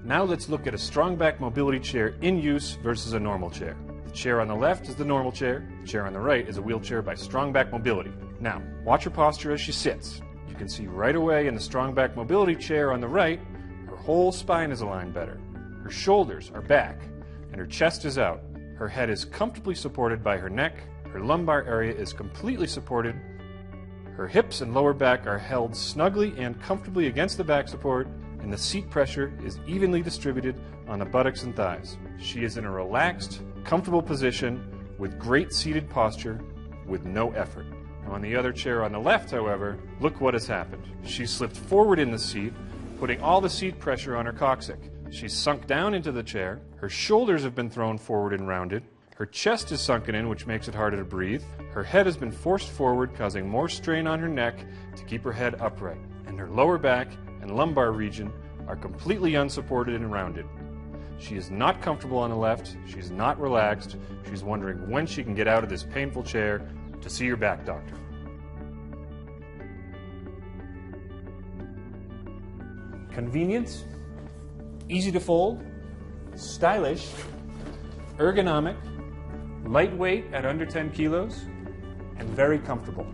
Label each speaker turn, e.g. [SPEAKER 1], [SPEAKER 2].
[SPEAKER 1] Now let's look at a Strongback mobility chair in use versus a normal chair. The chair on the left is the normal chair. The chair on the right is a wheelchair by Strongback Mobility. Now, watch her posture as she sits. You can see right away in the Strongback mobility chair on the right, her whole spine is aligned better. Her shoulders are back, and her chest is out. Her head is comfortably supported by her neck. Her lumbar area is completely supported. Her hips and lower back are held snugly and comfortably against the back support, and the seat pressure is evenly distributed on the buttocks and thighs. She is in a relaxed, comfortable position with great seated posture with no effort. Now on the other chair on the left, however, look what has happened. She's slipped forward in the seat, putting all the seat pressure on her coccyx. She's sunk down into the chair, her shoulders have been thrown forward and rounded, her chest is sunken in, which makes it harder to breathe, her head has been forced forward, causing more strain on her neck to keep her head upright, and her lower back and lumbar region are completely unsupported and rounded. She is not comfortable on the left, she's not relaxed, she's wondering when she can get out of this painful chair to see her back doctor. Convenience, easy to fold, stylish, ergonomic, lightweight at under 10 kilos, and very comfortable.